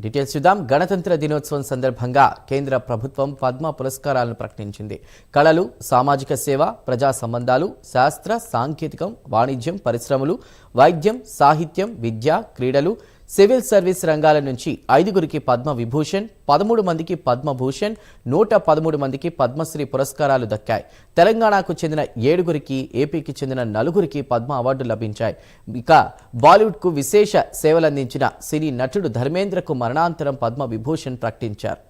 Details చూద్దాం. గణతంత్ర దినోత్సవం సందర్భంగా కేంద్ర ప్రభుత్వం పద్మ పురస్కారాలను ప్రకటించింది. కళలు, సామాజిక సేవ, ప్రజా సంబంధాలు, శాస్త్ర, సాంకేతికం, వాణిజ్యం, పరిశ్రమలు, వైద్యం, సాహిత్యం, విద్య, క్రీడలు, సివిల్ సర్వీస్ రంగాల నుంచి 5గురికి పద్మ విభూషణ్, 13 మందికి పద్మభూషణ్, 113 మందికి పద్మశ్రీ పురస్కారాలు దక్కాయి. తెలంగాణకు చెందిన 7గురికి, ఏపీకి చెందిన 4గురికి పద్మ అవార్డు లభించాయి. ఇక బాలీవుడ్కు విశేష సేవలందించిన సినీ నటుడు ధర్మేంద్రకు మరణాంతరం పద్మ విభూషణ్ ప్రకటించారు.